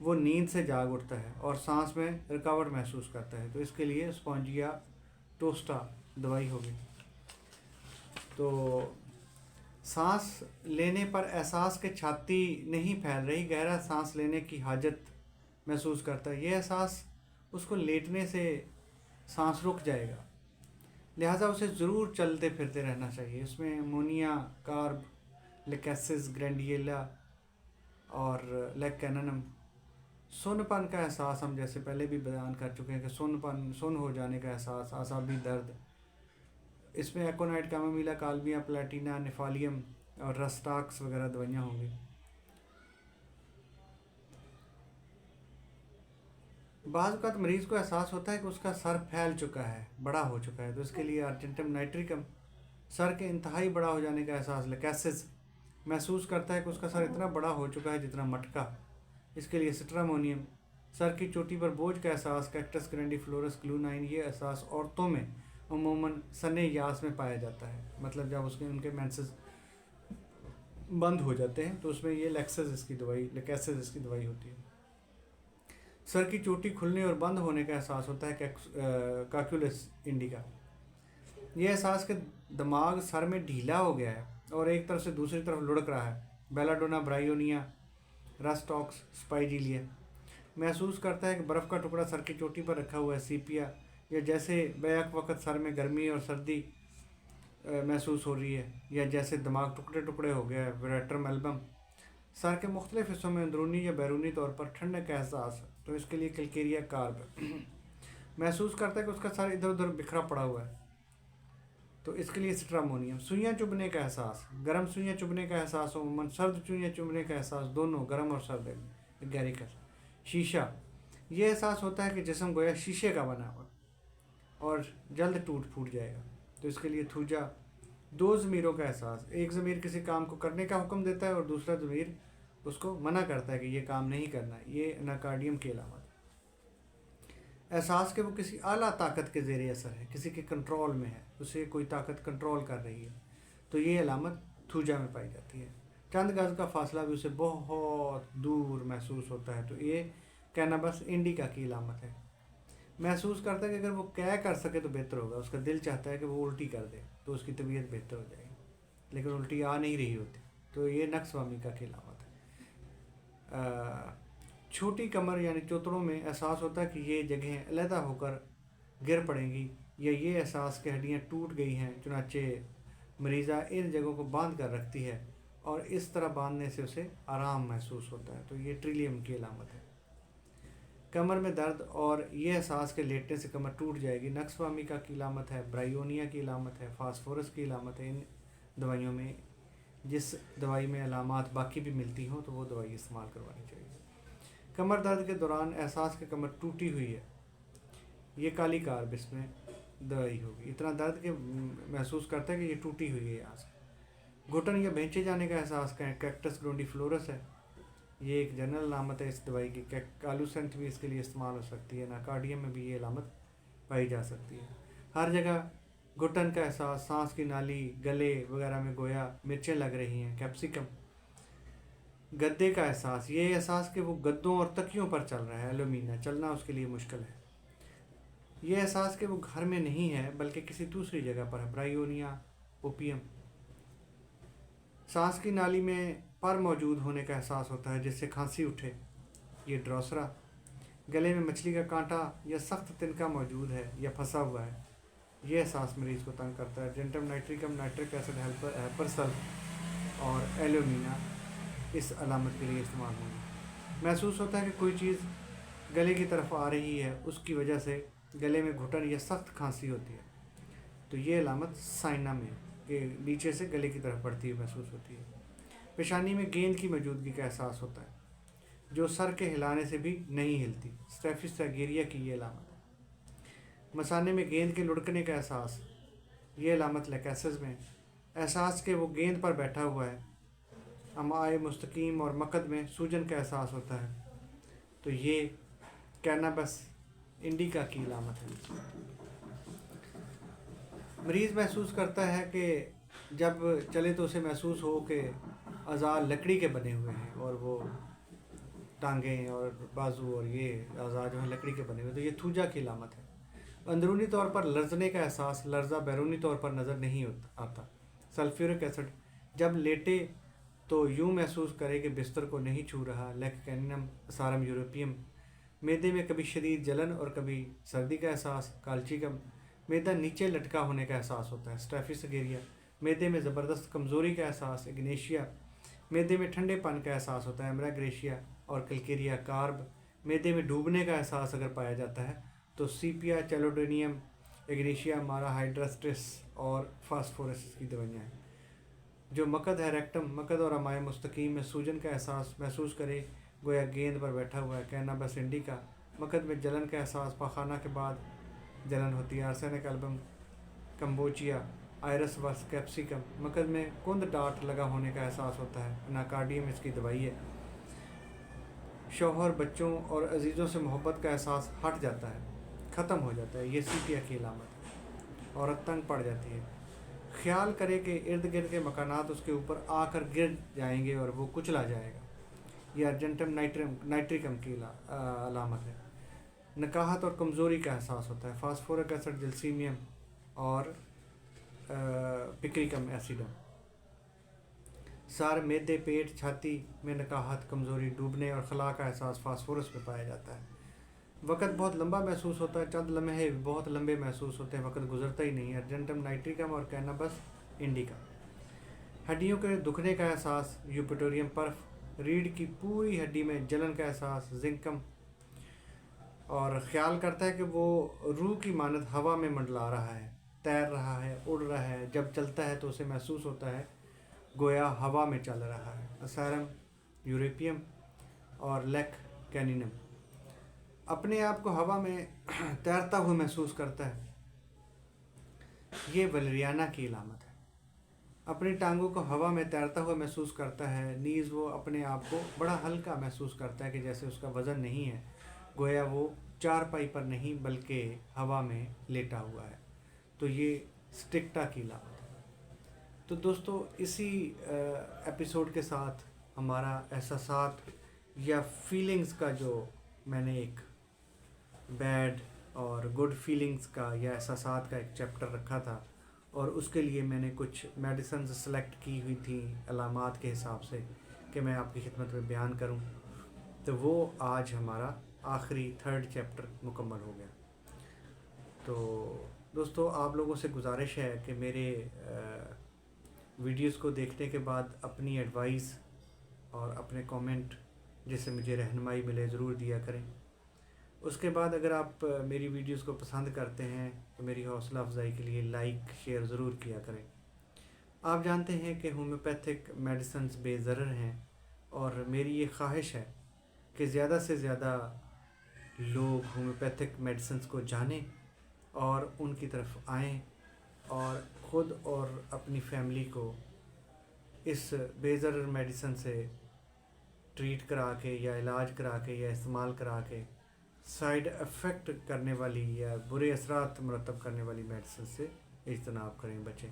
وہ نیند سے جاگ اٹھتا ہے اور سانس میں رکاوٹ محسوس کرتا ہے، تو اس کے لیے اسپونجیا ٹوسٹا دوائی ہوگی۔ تو سانس لینے پر احساس کے چھاتی نہیں پھیل رہی، گہرا سانس لینے کی حاجت محسوس کرتا ہے، یہ احساس اس کو لیٹنے سے سانس رک جائے گا، لہٰذا اسے ضرور چلتے پھرتے رہنا چاہیے۔ اس میں امونیا، کارب، لیکیسس گرینڈیلا اور لیکیننم۔ سن پن کا احساس ہم جیسے پہلے بھی بیان کر چکے ہیں کہ سن ہو جانے کا احساس، اعصابی درد، اس میں ایکونائٹ، کیمومیلا، کالمیا، پلیٹینا، نیفالیم اور رسٹاکس وغیرہ دوائیاں ہوں گی۔ بعض اوقات مریض کو احساس ہوتا ہے کہ اس کا سر پھیل چکا ہے، بڑا ہو چکا ہے، تو اس کے لیے ارجنٹم نائٹریکم۔ سر کے انتہائی بڑا ہو جانے کا احساس، لیکیسس، محسوس کرتا ہے کہ اس کا سر اتنا بڑا ہو چکا ہے جتنا مٹکا، اس کے لیے سٹرامونیم۔ سر کی چوٹی پر بوجھ کا احساس، کیکٹس گرینڈیفلورس گلو9۔ یہ احساس عورتوں میں عموماً سن یاس میں پایا جاتا ہے، مطلب جب ان کے مینسز بند ہو جاتے ہیں تو اس میں یہ لیکیسس اس کی دوائی ہوتی ہے۔ سر کی چوٹی کھلنے اور بند ہونے کا احساس ہوتا ہے، کاکیولس انڈیکا۔ یہ احساس کہ دماغ سر میں ڈھیلا ہو گیا ہے اور ایک طرف سے دوسری طرف لڑک رہا ہے، بیلاڈونا برائیونیا، رسٹاکس سپائجیلیا۔ محسوس کرتا ہے کہ برف کا ٹکڑا سر کی چوٹی پر رکھا ہوا ہے، سیپیا، یا جیسے بیک وقت سر میں گرمی اور سردی محسوس ہو رہی ہے، یا جیسے دماغ ٹکڑے ٹکڑے ہو گیا ہے، وریٹرم البم۔ سر کے مختلف حصوں میں اندرونی یا بیرونی طور پر ٹھنڈک کا احساس، تو اس کے لیے کلکیریا کارب۔ محسوس کرتا ہے کہ اس کا سر ادھر ادھر بکھرا پڑا ہوا ہے، تو اس کے لیے سٹرامونیم۔ سوئیاں چبھنے کا احساس، گرم سوئیاں چبھنے کا احساس، عموماً سرد سوئیاں چبھنے کا احساس، دونوں گرم اور سرد، گیریکس۔ شیشہ، یہ احساس ہوتا ہے کہ جسم گویا شیشے کا بنا ہوا اور جلد ٹوٹ پھوٹ جائے گا، تو اس کے لیے تھوجا۔ دو ضمیروں کا احساس، ایک ضمیر کسی کام کو کرنے کا حکم دیتا ہے اور دوسرا ضمیر اس کو منع کرتا ہے کہ یہ کام نہیں کرنا، یہ اناکارڈیم کی علامت ہے۔ احساس کہ وہ کسی اعلیٰ طاقت کے زیر اثر ہے، کسی کے کنٹرول میں ہے، اسے کوئی طاقت کنٹرول کر رہی ہے، تو یہ علامت تھوجا میں پائی جاتی ہے۔ چند گز کا فاصلہ بھی اسے بہت دور محسوس ہوتا ہے، تو یہ کینابس انڈیکا کی علامت ہے۔ محسوس کرتا ہے کہ اگر وہ کر سکے تو بہتر ہوگا، اس کا دل چاہتا ہے کہ وہ الٹی کر دے تو اس کی طبیعت بہتر ہو جائے گی، لیکن الٹی آ نہیں رہی ہوتی، تو یہ نقص وامیکا کی علامت ہے۔ چھوٹی کمر یعنی چوتڑوں میں احساس ہوتا ہے کہ یہ جگہیں علیحدہ ہو کر گر پڑیں گی، یا یہ احساس کہ ہڈیاں ٹوٹ گئی ہیں، چنانچہ مریضہ ان جگہوں کو باندھ کر رکھتی ہے اور اس طرح باندھنے سے اسے آرام محسوس ہوتا ہے، تو یہ ٹریلیم کی علامت ہے۔ کمر میں درد اور یہ احساس کہ لیٹنے سے کمر ٹوٹ جائے گی، نقص وامیکا کی علامت ہے، برائیونیا کی علامت ہے، فاسفورس کی علامت ہے۔ ان دوائیوں میں جس دوائی میں علامات باقی بھی ملتی ہوں تو وہ دوائی استعمال کروانی چاہیے۔ کمر درد کے دوران احساس کہ کمر ٹوٹی ہوئی ہے، یہ کالی کارب اس میں دوائی ہوگی۔ اتنا درد کہ محسوس کرتا ہے کہ یہ ٹوٹی ہوئی ہے یہاں سے۔ گھٹن یا بھینچے جانے کا احساس کا کیکٹس گرینڈیفلورس ہے، یہ ایک جنرل علامت ہے اس دوائی کی۔ کالوسنٹ بھی اس کے لیے استعمال ہو سکتی ہے، ناکارڈیم میں بھی یہ علامت پائی جا سکتی ہے۔ ہر جگہ گھٹن کا احساس، سانس کی نالی، گلے وغیرہ میں گویا مرچیں لگ رہی ہیں، کیپسیکم۔ گدے کا احساس، یہ احساس کہ وہ گدوں اور تکیوں پر چل رہا ہے، ایلومینا، چلنا اس کے لیے مشکل ہے۔ یہ احساس کہ وہ گھر میں نہیں ہے بلکہ کسی دوسری جگہ پر ہے، برائیونیا اوپیم۔ سانس کی نالی میں پر موجود ہونے کا احساس ہوتا ہے جس سے کھانسی اٹھے، یہ ڈروسرا۔ گلے میں مچھلی کا کانٹا یا سخت تنکا موجود ہے یا پھنسا ہوا ہے، یہ احساس مریض کو تنگ کرتا ہے۔ جنٹم نائٹریکم، نائٹرک ایسڈ، ہیپرسل اور ایلومینا اس علامت کے لیے استعمال ہوں گے۔ محسوس ہوتا ہے کہ کوئی چیز گلے کی طرف آ رہی ہے، اس کی وجہ سے گلے میں گھٹن یا سخت کھانسی ہوتی ہے، تو یہ علامت سائنا میں کہ نیچے سے گلے کی طرف بڑھتی ہوئی محسوس ہوتی ہے۔ پیشانی میں گیند کی موجودگی کا احساس ہوتا ہے جو سر کے ہلانے سے بھی نہیں ہلتی، اسٹیفیسٹاگیریا کی یہ علامت ہے۔ مثانے میں گیند کے لڑکنے کا احساس، یہ علامت لیکیسس میں۔ احساس کہ وہ گیند پر بیٹھا ہوا ہے، امعائے مستقیم اور مقد میں سوجن کا احساس ہوتا ہے، تو یہ کینابس انڈیکا کی علامت ہے۔ مریض محسوس کرتا ہے کہ جب چلے تو اسے محسوس ہو کہ اعضاء لکڑی کے بنے ہوئے ہیں اور وہ ٹانگیں اور بازو اور یہ اعضاء جو ہیں لکڑی کے بنے ہوئے، تو یہ تھوجا کی علامت ہے۔ اندرونی طور پر لرزنے کا احساس، لرزہ بیرونی طور پر نظر نہیں آتا۔ سلفیورک ایسڈ، جب لیٹے تو یوں محسوس کرے کہ بستر کو نہیں چھو رہا۔ لیکٹینم اسارم یوروپیم، معدے میں کبھی شدید جلن اور کبھی سردی کا احساس۔ کالچیکم، معدہ نیچے لٹکا ہونے کا احساس ہوتا ہے۔ اسٹریفیسگیریا، معدے میں زبردست کمزوری کا احساس۔ اگنیشیا، معدے میں ٹھنڈے پن کا احساس ہوتا ہے۔ امراگریشیا اور کلکیریا کارب، معدے میں ڈوبنے کا احساس اگر پایا جاتا ہے تو سیپیا، چیلوڈونیم، اگنیشیا، مارا ہائیڈرسٹس اور فاسفورس کی دوائیاں ہیں۔ جو مقد ہے ریکٹم، مقد اور امائے مستقیم میں سوجن کا احساس محسوس کرے گویا گیند پر بیٹھا ہوا ہے۔ کینابس انڈیکا، مقد میں جلن کا احساس، پاخانہ کے بعد جلن ہوتی ہے۔ آرسینک البم کمبوچیا، آئرس وس کیپسیکم، مقد میں کند ڈاٹ لگا ہونے کا احساس ہوتا ہے۔ اناکارڈیم اس کی دوائی ہے۔ شوہر، بچوں اور عزیزوں سے محبت کا احساس ہٹ جاتا ہے، ختم ہو جاتا ہے، یہ سیپیا کی علامت ہے۔ عورت تنگ پڑ جاتی ہے، خیال کرے کہ ارد گرد کے مکانات اس کے اوپر آ کر گر جائیں گے اور وہ کچلا جائے گا، یہ ارجنٹم نائٹریکم کی علامت ہے۔ نکاہت اور کمزوری کا احساس ہوتا ہے۔ فاسفورک ایسڈ جلسیمیم اور پکریکم ایسیڈم۔ سر، معدے، پیٹ، چھاتی میں نکاہت، کمزوری، ڈوبنے اور خلا کا احساس فاسفورس میں پایا جاتا ہے۔ وقت بہت لمبا محسوس ہوتا ہے، چند لمحے بہت لمبے محسوس ہوتے ہیں، وقت گزرتا ہی نہیں۔ ارجنٹم نائٹریکم اور کینابس انڈیکا۔ ہڈیوں کے دکھنے کا احساس، یوپیٹوریم پرف، ریڑھ کی پوری ہڈی میں جلن کا احساس۔ زنکم، اور خیال کرتا ہے کہ وہ روح کی مانند ہوا میں منڈلا رہا ہے، تیر رہا ہے، اڑ رہا ہے۔ جب چلتا ہے تو اسے محسوس ہوتا ہے گویا ہوا میں چل رہا ہے۔ اسیرم یوروپیم اور لیک کینینم، اپنے آپ کو ہوا میں تیرتا ہوا محسوس کرتا ہے، یہ ولیریانا کی علامت ہے۔ اپنی ٹانگوں کو ہوا میں تیرتا ہوا محسوس کرتا ہے، نیز وہ اپنے آپ کو بڑا ہلکا محسوس کرتا ہے کہ جیسے اس کا وزن نہیں ہے، گویا وہ چارپائی پر نہیں بلکہ ہوا میں لیٹا ہوا ہے، تو یہ سٹکٹا کی علامت ہے۔ تو دوستو، اسی ایپیسوڈ کے ساتھ ہمارا احساسات یا فیلنگز کا جو میں نے ایک بیڈ اور گڈ فیلنگز کا یا احساسات کا ایک چیپٹر رکھا تھا، اور اس کے لیے میں نے کچھ میڈیسنز سلیکٹ کی ہوئی تھیں علامات کے حساب سے کہ میں آپ کی خدمت میں بیان کروں، تو وہ آج ہمارا آخری 3rd چیپٹر مکمل ہو گیا۔ تو دوستو، آپ لوگوں سے گزارش ہے کہ میرے ویڈیوز کو دیکھنے کے بعد اپنی ایڈوائز اور اپنے کومنٹ جس سے مجھے رہنمائی ملے ضرور دیا کریں۔ اس کے بعد اگر آپ میری ویڈیوز کو پسند کرتے ہیں تو میری حوصلہ افزائی کے لیے لائک شیئر ضرور کیا کریں۔ آپ جانتے ہیں کہ ہومیوپیتھک میڈیسنز بے ضرر ہیں، اور میری یہ خواہش ہے کہ زیادہ سے زیادہ لوگ ہومیوپیتھک میڈیسنز کو جانیں اور ان کی طرف آئیں، اور خود اور اپنی فیملی کو اس بے ضرر میڈیسن سے ٹریٹ کرا کے یا علاج کرا کے یا استعمال کرا کے سائیڈ افیکٹ کرنے والی یا برے اثرات مرتب کرنے والی میڈیسن سے اجتناب کریں، بچیں۔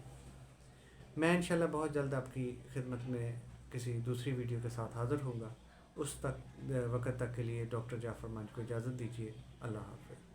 میں انشاءاللہ بہت جلد آپ کی خدمت میں کسی دوسری ویڈیو کے ساتھ حاضر ہوں گا۔ اس وقت تک کے لیے ڈاکٹر جعفر منج کو اجازت دیجیے۔ اللہ حافظ۔